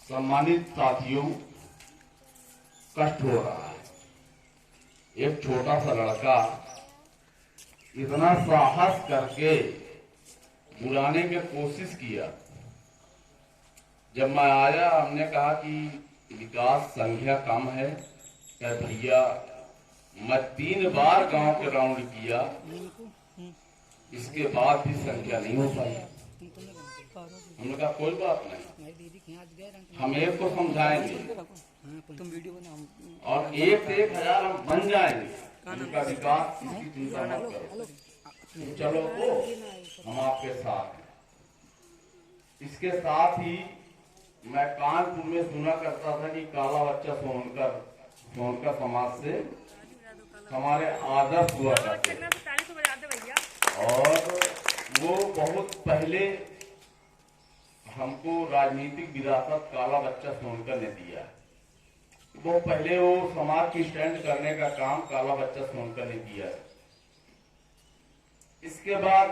सम्मानित साथियों, कष्ट हो रहा है। एक छोटा सा लड़का इतना साहस करके बुलाने की कोशिश किया। जब मैं आया, हमने कहा कि विकास संख्या कम है। क्या भैया, मैं 3 बार गांव के राउंड किया, इसके बाद भी संख्या नहीं हो पाई। हमने कहा कोई बात नहीं, हम एक को समझाएंगे और 1 से 1000 हम बन जाएंगे। उनका विकास की चिंता मत करो, चलो तो हम आपके साथ हैं। इसके साथ ही मैं कानपुर में सुना करता था कि काला बच्चा सोनकर समाज से हमारे आदर्श हुआ करते और वो बहुत पहले हमको राजनीतिक विरासत काला बच्चा सोनकर ने दिया। वो पहले वो समाज की स्टैंड करने का काम काला बच्चा सोनकर ने किया। इसके बाद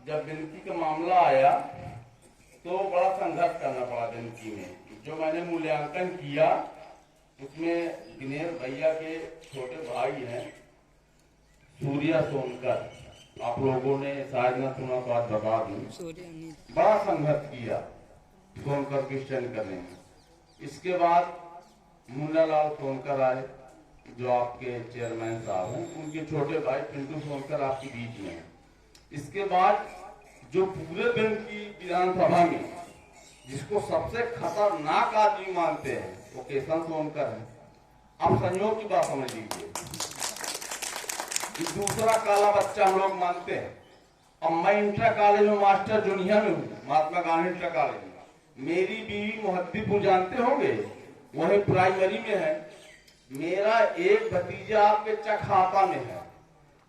जब बिनती का मामला आया तो बड़ा संघर्ष करना पड़ा बिनती में। जो मैंने मूल्यांकन किया उसमें दिनेश भैया के छोटे भाई हैं सूर्या सोनकर, आप लोगों ने शायद न सुना तो आज बता दूं, बड़ा संघर्ष किया सोनकर की स्टैंड करने में। इसके बाद मुन्नालाल सोनकर आए जो आपके चेयरमैन साहब हैं, उनके छोटे भाई पिंटू सोनकर आपके बीच में हैं। इसके बाद जो पूरे दिन की विधानसभा में जिसको सबसे खतरनाक आदमी मानते हैं वो केशव सोनकर है। अब संयोग की बात समझ लीजिए, दूसरा काला बच्चा हम लोग मानते हैं। अब मैं इंटर कॉलेज में मास्टर जूनियर में हूँ, महात्मा गांधी इंटर कॉलेज में। मेरी बीवी मोहद्दीपुर जानते होंगे, वही प्राइमरी में है। मेरा एक भतीजा आपके चकहाता में है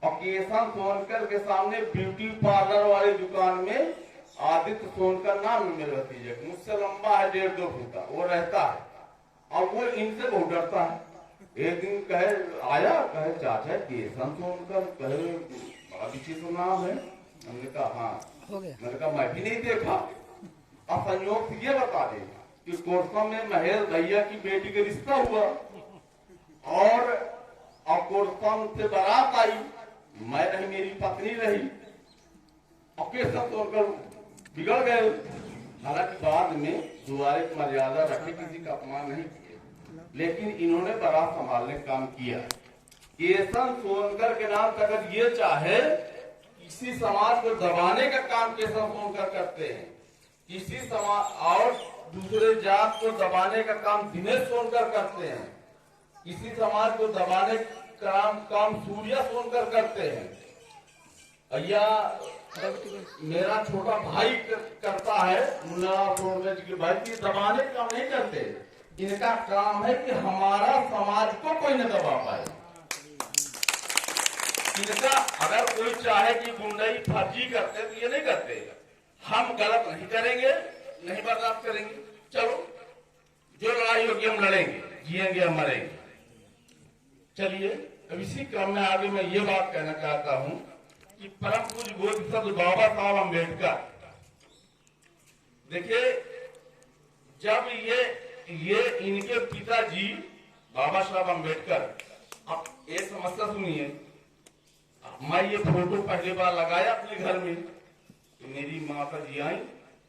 और केशव सोनकर के सामने ब्यूटी पार्लर वाली दुकान में आदित्य सोनकर नाम है मेरे भतीजे, मुझसे लंबा है 1.5-2 फुट, वो रहता है और वो इनसे बहुत डरता है। एक दिन कहे चाचा केशव सोनकर, कहे बड़ा विचित्र नाम है। हमने कहा हाँ, मैंने कहा मैं भी नहीं देखा। अब संयोग से ये बता दे कि कोरसा में महेश भैया की बेटी का रिश्ता हुआ और कोरसा से बारात आई, मैं रही, मेरी पत्नी रही और केशव सोनकर बिगड़ गए। हालांकि बाद में दुआरे की मर्यादा रखे, किसी का अपमान नहीं किया, लेकिन इन्होंने बारात संभालने का काम किया। केशव सोनकर के नाम से अगर ये चाहे किसी समाज को दबाने का काम केशव सोनकर करते हैं, किसी समाज और दूसरे जात को दबाने का काम दिनेश सोनकर करते हैं, किसी समाज को दबाने का काम सूर्या सोनकर करते हैं, या मेरा छोटा भाई करता है मुन्ना सोनकर के भाई की दबाने का काम नहीं करते। इनका काम है कि हमारा समाज को कोई न दबा पाए। इनका अगर कोई चाहे कि गुंडाई फर्जी करते तो ये नहीं करते। हम गलत नहीं करेंगे, नहीं बर्दाश्त करेंगे। चलो जो लड़ाई होगी हम लड़ेंगे, जिएंगे हम मरेंगे। चलिए, अब इसी क्रम में आगे मैं ये बात कहना चाहता हूं कि परम पूज्य बोधिसत्व बाबा साहब अम्बेडकर, देखिए जब ये इनके पिताजी बाबा साहब अम्बेडकर, अब एक समस्या सुनिए, मैं ये फोटो पहली बार लगाया अपने घर में तो मेरी माता जी आई,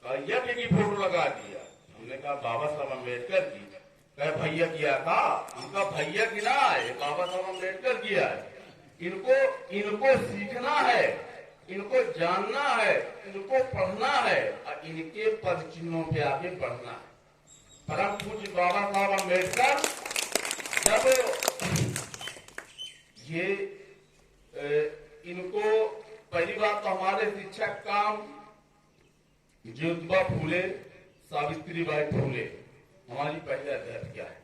कहा की फोटो लगा दिया। हमने कहा बाबा साहब अम्बेडकर की, कहे भैया किया था। उनका भैया की ना है, बाबा साहब अम्बेडकर किया है। इनको सीखना है, इनको जानना है, इनको पढ़ना है और इनके पद चिन्हों पे आगे बढ़ना है। परम पूज्य बाबा साहब अम्बेडकर जब ये इनको पहली बात तो हमारे शिक्षक काम ज्योतिबा फूले, सावित्रीबाई फूले हमारी पहले अध्यापिका है।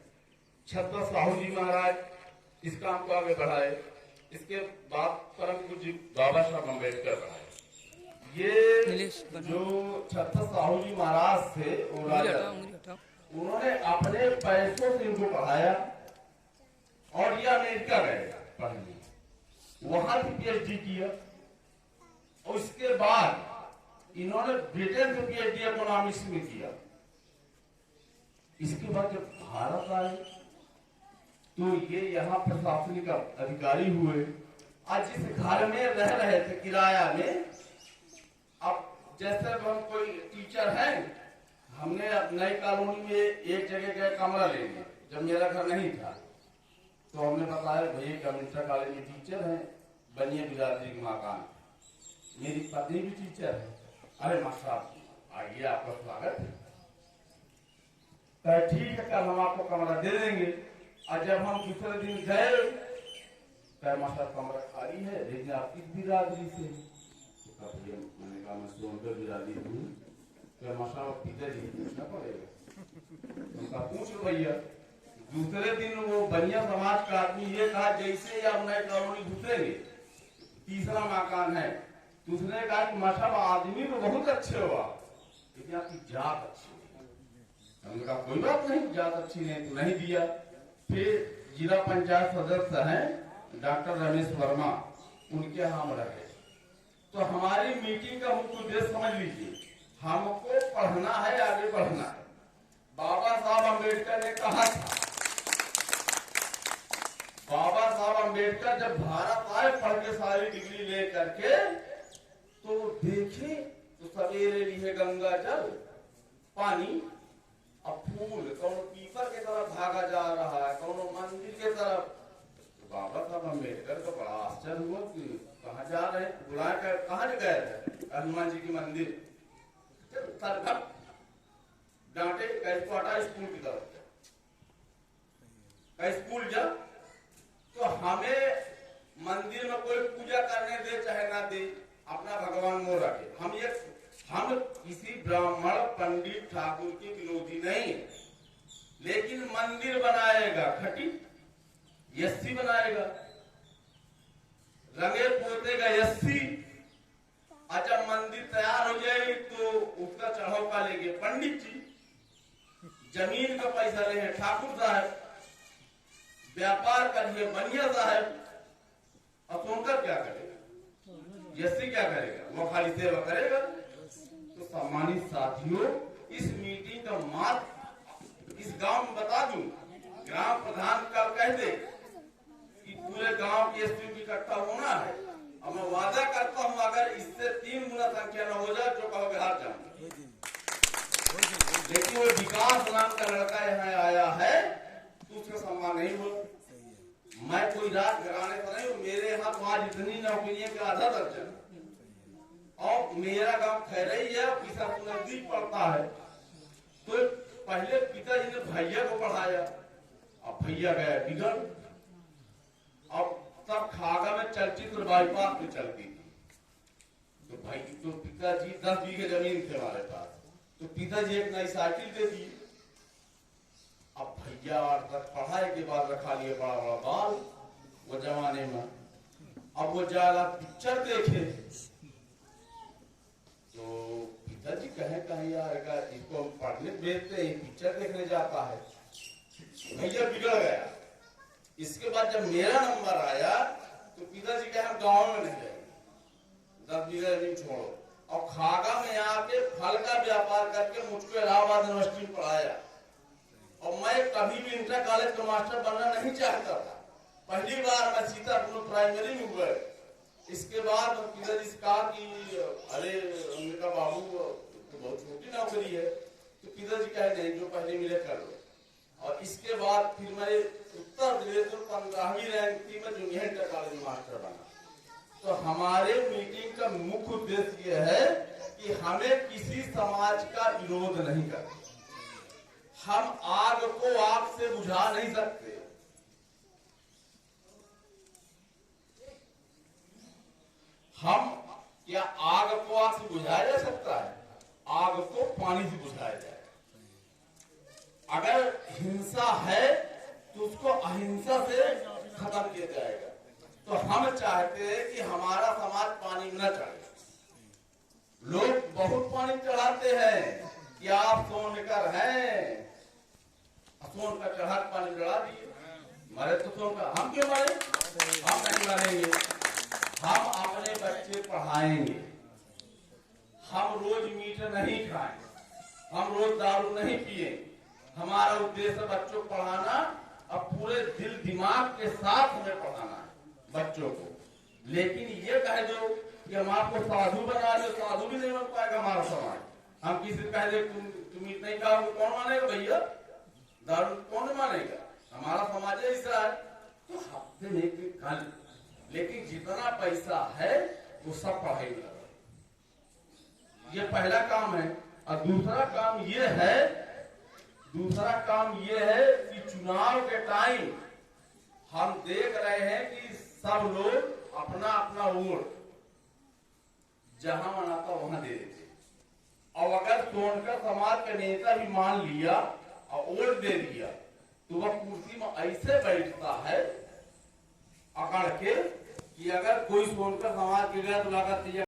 छत्र साहू जी महाराज इस काम को आगे बढ़ाए। इसके बाद परम पूज्य बाबा साहब अम्बेडकर बढ़ाए। ये जो छत्र साहू जी महाराज थे उन्होंने अपने पैसों से इनको पढ़ाया और ये अमेरिका गए पढ़ने, वहां से पीएचडी किया और उसके बाद इन्होंने ब्रिटेन से पीएचडी इकोनॉमिक्स में किया। इसके बाद जब भारत आए तो ये यहाँ प्रशासनिक अधिकारी हुए। आज जिस घर में रह रहे थे किराया में, अब जैसे हम कोई टीचर हैं, हमने नई कॉलोनी में एक जगह गए कमरा लेने, जब मेरा घर नहीं था तो हमने बताया भैया गवर्नमेंट कॉलेज में टीचर हैं, बनिए बिरादरी के मकान। मेरी पत्नी भी टीचर है। अरे मास्टर आइए, आपका स्वागत है। तो ठीक है, कल हम आपको कमरा दे देंगे। और जब हम दूसरे दिन गए तो मास्टर कमरा खाली है, लेकिन आप किस बिरादरी से? तो भैया मैंने कहा मैं सोनकर बिरादरी हूँ। तो मास्टर पिताजी पूछना पड़ेगा, उनका पूछ लो भैया। दूसरे दिन वो बनिया समाज का आदमी ये कहा जैसे ही आप नए कॉलोनी घुसेंगे, तीसरा मकान है, तो उसने कहा कि मास्टर आदमी तो बहुत अच्छे हुआ, लेकिन आपकी जात अच्छी नहीं। हमने कहा कोई बात नहीं, जात अच्छी नहीं तो नहीं दिया। फिर जिला पंचायत सदस्य हैं डॉक्टर रमेश वर्मा, उनके यहाँ हम रहे। तो हमारी मीटिंग का मुख्य उद्देश्य समझ लीजिए, हमको पढ़ना है, आगे बढ़ना है। बाबा साहब अम्बेडकर ने कहा था, बाबा साहब अम्बेडकर जब भारत आए पढ़ के सारी डिग्री ले करके, तो देखे तो सवेरे लिए गंगा जल पानी, अब फूल कौन पीपर के तरफ भागा जा रहा है, कौन मंदिर के तरफ। तो बाबा साहब अम्बेडकर को बड़ा आश्चर्य हुआ कि कहाँ जा रहे हैं, बुलाए कर कहाँ गए थे? हनुमान जी की मंदिर। डांटे कैसे हटा स्कूल की तरफ, स्कूल जा। तो हमें मंदिर में कोई पूजा करने दे चाहे ना दे, अपना भगवान मोह रखे। हम किसी ब्राह्मण पंडित ठाकुर के विरोधी नहीं, लेकिन मंदिर बनाएगा खटी यस्सी बनाएगा, रंगे पोतेगा यस्सी। अच्छा मंदिर तैयार हो जाएगी तो उसका चढ़ावा लेंगे पंडित जी, जमीन का पैसा ले ठाकुर साहब, व्यापार करिए बनिया साहब। अब सुनकर क्या करेगा, यस्सी क्या करेगा? वो खाली सेवा करेगा। तो सम्मानित साथियों, इस मीटिंग का मात्र इस गांव में बता दूं, ग्राम प्रधान कल कह दे कि पूरे गांव की एसपी इकट्ठा होना है, और मैं वादा करता हूं अगर इससे 3 गुना संख्या न हो जाए जो कहोगे हार जाऊंगा। लेकिन वो विकास नाम का लड़का यहाँ आया है तो उसका सम्मान नहीं हो। मैं कोई रात घराने पर नहीं हूँ, मेरे यहाँ तो आज इतनी नौकरियां का आधा दर्जन, और मेरा गांव खैरई है, किसान नजदीक पड़ता है। तो पहले पिताजी ने भैया को पढ़ाया, अब भैया गया बिगड़। अब तब खागा में चलचित्र बाईपास में चलती थी, तो भाई तो पिताजी 10 बीघे जमीन थे हमारे पास, तो पिताजी एक नई साइकिल दे दी। अब भैया 8 तक पढ़ाई के बाद रखा लिए बड़ा बड़ा बाल वो जमाने में। अब वो जाला पिक्चर देखे तो पिताजी कहे आएगा, इसको हम पढ़ने भेजते हैं, पिक्चर देखने जाता है। भैया बिगड़ गया। इसके बाद जब मेरा नंबर आया तो पिताजी कहे हम गाँव में नहीं जाएंगे, 10 बीघा जमीन छोड़ो। और खागा में आके फल का व्यापार करके मुझको इलाहाबाद यूनिवर्सिटी में पढ़ाया। और मैं कभी भी इंटर कॉलेज का मास्टर बनना नहीं चाहता था। पहली बार मैं सीतापुर प्राइमरी में हुआ। इसके बाद पिताजी से कहा कि अरे उनका बाबू तो बहुत छोटी नौकरी है, तो पिताजी कहे नहीं जो पहले मिले कर लो। और इसके बाद फिर मैं उत्तर प्रदेश में 15वीं रैंक थी, मैं जूनियर इंटर कॉलेज में मास्टर बना। तो हमारे मीटिंग का मुख्य उद्देश्य यह है कि हमें किसी समाज का विरोध नहीं करना। हम आग को आग से बुझा नहीं सकते। हम क्या आग को आग से बुझाया जा सकता है? आग को पानी से बुझाया जाए। अगर हिंसा है तो उसको अहिंसा से खत्म किया जाएगा। तो हम चाहते हैं कि हमारा समाज पानी में न चढ़े। लोग बहुत पानी चढ़ाते हैं कि आप सोनकर हैं, सोन का चढ़ा पानी चढ़ा दिए, मरे तो सोन का, हम क्यों मरे? हम नहीं मरेंगे। हम अपने बच्चे पढ़ाएंगे, हम रोज मीट नहीं खाएंगे, हम रोज दारू नहीं पिएंगे, हमारा उद्देश्य है बच्चों को पढ़ाना और पूरे दिल दिमाग के साथ हमें पढ़ाना है बच्चों को। लेकिन ये कह दो कि हम आपको साधु बना दो, साधु भी नहीं बन पाएगा हमारा समाज। हम किसी कह दे तुम इतना ही कहोगे, कौन मानेगा भैया? दारू कौन मानेगा? हमारा समाज ऐसा है। तो हफ्ते में एक कल, लेकिन जितना पैसा है वो सब पढ़ाई में लगा। ये पहला काम है। और दूसरा काम ये है कि चुनाव के टाइम हम देख रहे हैं कि सब लोग अपना अपना वोट जहां मनाता वहां दे देते। और अगर सोनकर समाज का नेता भी मान लिया और वोट दे दिया तो वह कुर्सी में ऐसे बैठता है अकड़ के कि अगर कोई सोनकर समाज के गया तो लागत